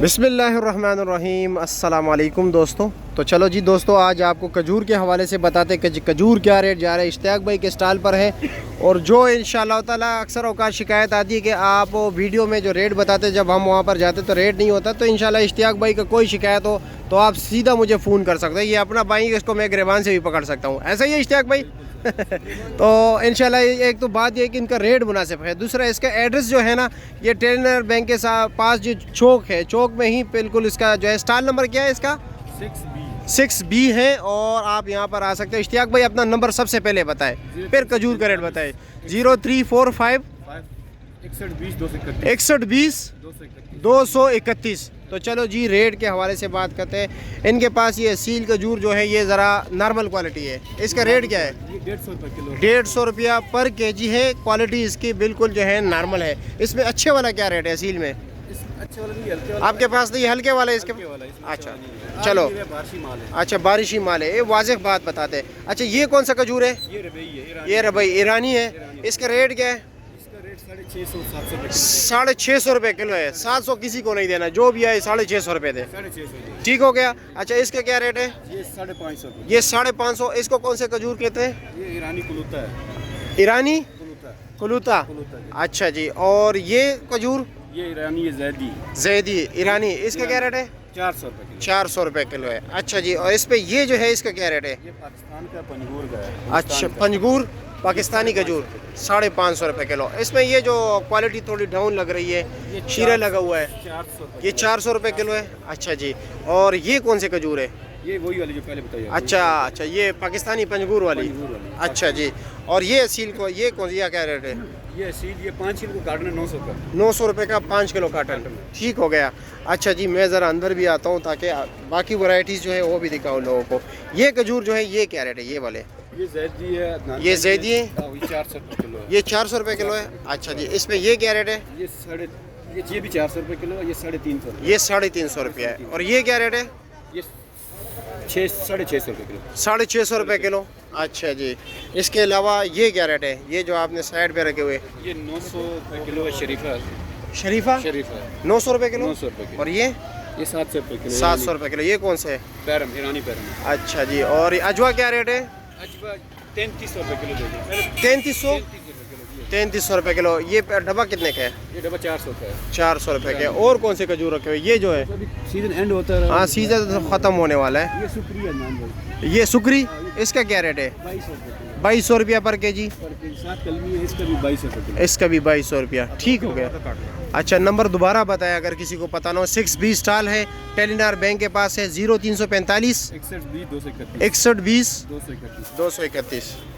बिस्मिल्लाहिर्रहमानिर्रहीम, अस्सलाम वालेकुम दोस्तों। तो चलो जी दोस्तों, आज आपको खजूर के हवाले से बताते हैं कि खजूर क्या रेट जा रहा है। इश्तियाक भाई के स्टॉल पर है और जो इंशाअल्लाह ताला अक्सर औकात शिकायत आती है कि आप वीडियो में जो रेट बताते, जब हम वहाँ पर जाते तो रेट नहीं होता। तो इंशाअल्लाह इश्तियाक भाई का कोई शिकायत हो तो आप सीधा मुझे फ़ोन कर सकते हैं। ये अपना भाई, इसको मैं गिरबान से भी पकड़ सकता हूँ। ऐसा ही है इश्तियाक भाई। तो इंशाल्लाह एक तो बात ये कि इनका रेट मुनासिब है, दूसरा इसका एड्रेस जो है ना, ये टेलर बैंक के पास जो चौक है, चौक में ही बिल्कुल इसका जो है स्टॉल नंबर क्या है इसका 6B है और आप यहाँ पर आ सकते हो। इश्तियाक भाई अपना नंबर सबसे पहले बताए, फिर खजूर का रेट बताए। 0345 6120 तो चलो जी रेट के हवाले से बात करते हैं। इनके पास ये सील खजूर जो है ये ज़रा नॉर्मल क्वालिटी है। इसका रेट क्या है? 150 रुपये किलो। 150 रुपया पर केजी है। क्वालिटी इसकी बिल्कुल जो है नॉर्मल है। इसमें अच्छे वाला क्या रेट है सील में? अच्छे वाला नहीं, हल्के वाला आपके पास तो ये हल्के वाला है इसके? अच्छा चलो, बारिशी माल है। अच्छा बारिशी माल है, ये वाज़ेह बात बताते हैं। अच्छा ये कौन सा खजूर है? ये रबई है, ये रबई ईरानी है। इसका रेट क्या है? 650 रुपये किलो है। 700 किसी को नहीं देना, जो भी है 650 रुपये दे। 650। ठीक हो गया। अच्छा इसका क्या रेट है? ये 550। ये 550। इसको कौन से खजूर कहते हैं? ये ईरानी कुलूता है। ईरानी कुलूता। कुलूता जी। अच्छा जी। और ये खजूर? ये ईरानी है, जैदी जैदी ईरानी। इसका क्या रेट है? 400 रुपये किलो। 400 रुपये किलो है। अच्छा जी। और इस पे ये जो है इसका क्या रेट है? ये पाकिस्तान का पंजगूर का है। अच्छा पंजगूर पाकिस्तानी खजूर 550 रुपये किलो। इसमें ये जो क्वालिटी थोड़ी डाउन लग रही है, शीरा लगा हुआ है, 400 ये 400 रुपये किलो है। अच्छा जी। और ये कौन से खजूर है? ये वही वाली जो पहले बताई। अच्छा, ये पाकिस्तानी पंजगूर वाली। अच्छा जी। और ये सील को ये कौन सी क्या रेट है? ये सील, ये 5 किलो का कार्टन है 900 का। 900 रुपये का 5 किलो काटन। ठीक हो गया। अच्छा जी, मैं ज़रा अंदर भी आता हूँ ताकि बाकी वैरायटीज़ जो है वो भी दिखाऊँ लोगों को। ये खजूर जो है ये क्या रेट है ये वाले? ये जैदी है। ये जैदी है, 400 रुपये किलो है। ये 400 रुपये किलो है। अच्छा जी। इसमें ये क्या रेट है? ये भी 400 रुपये किलो है। ये 350। ये 350 रुपया है। और ये क्या रेट है? ये 650 रुपये किलो। 650 रुपये किलो। अच्छा जी। इसके अलावा ये क्या रेट है? ये जो आपने साइड पे रखे हुए? ये 900 रुपये किलो है। शरीफा शरीफा 900 रुपये किलो। 900 रुपये किलो। और ये 700 रुपये किलो। 700 रुपये किलो। ये कौन से है? पैरम, ईरानी पैरम। अच्छा जी। और अजवा क्या रेट है? अजवा 3300 रुपये किलो दे दो। 3300 3300 रुपये किलो। ये डब्बा कितने का है? ये डब्बा 400 का है। 400 रुपये के। और कौन से खजूर रखे हुए? ये जो है सीजन एंड होता है। हाँ, सीजन तो ख़त्म होने वाला है। ये शुक्रिया ये सुकरी, इसका क्या रेट है? 2200 रुपया पर केजी। 7 कलमी है, इसका भी 2200 रुपये किलो। इसका भी 2200 रुपया। ठीक हो गया। अच्छा नंबर दोबारा बताया अगर किसी को पता ना हो। 6B स्टॉल है, टेलीनार बैंक के पास है। 0345 6120 231 6120 231। 231।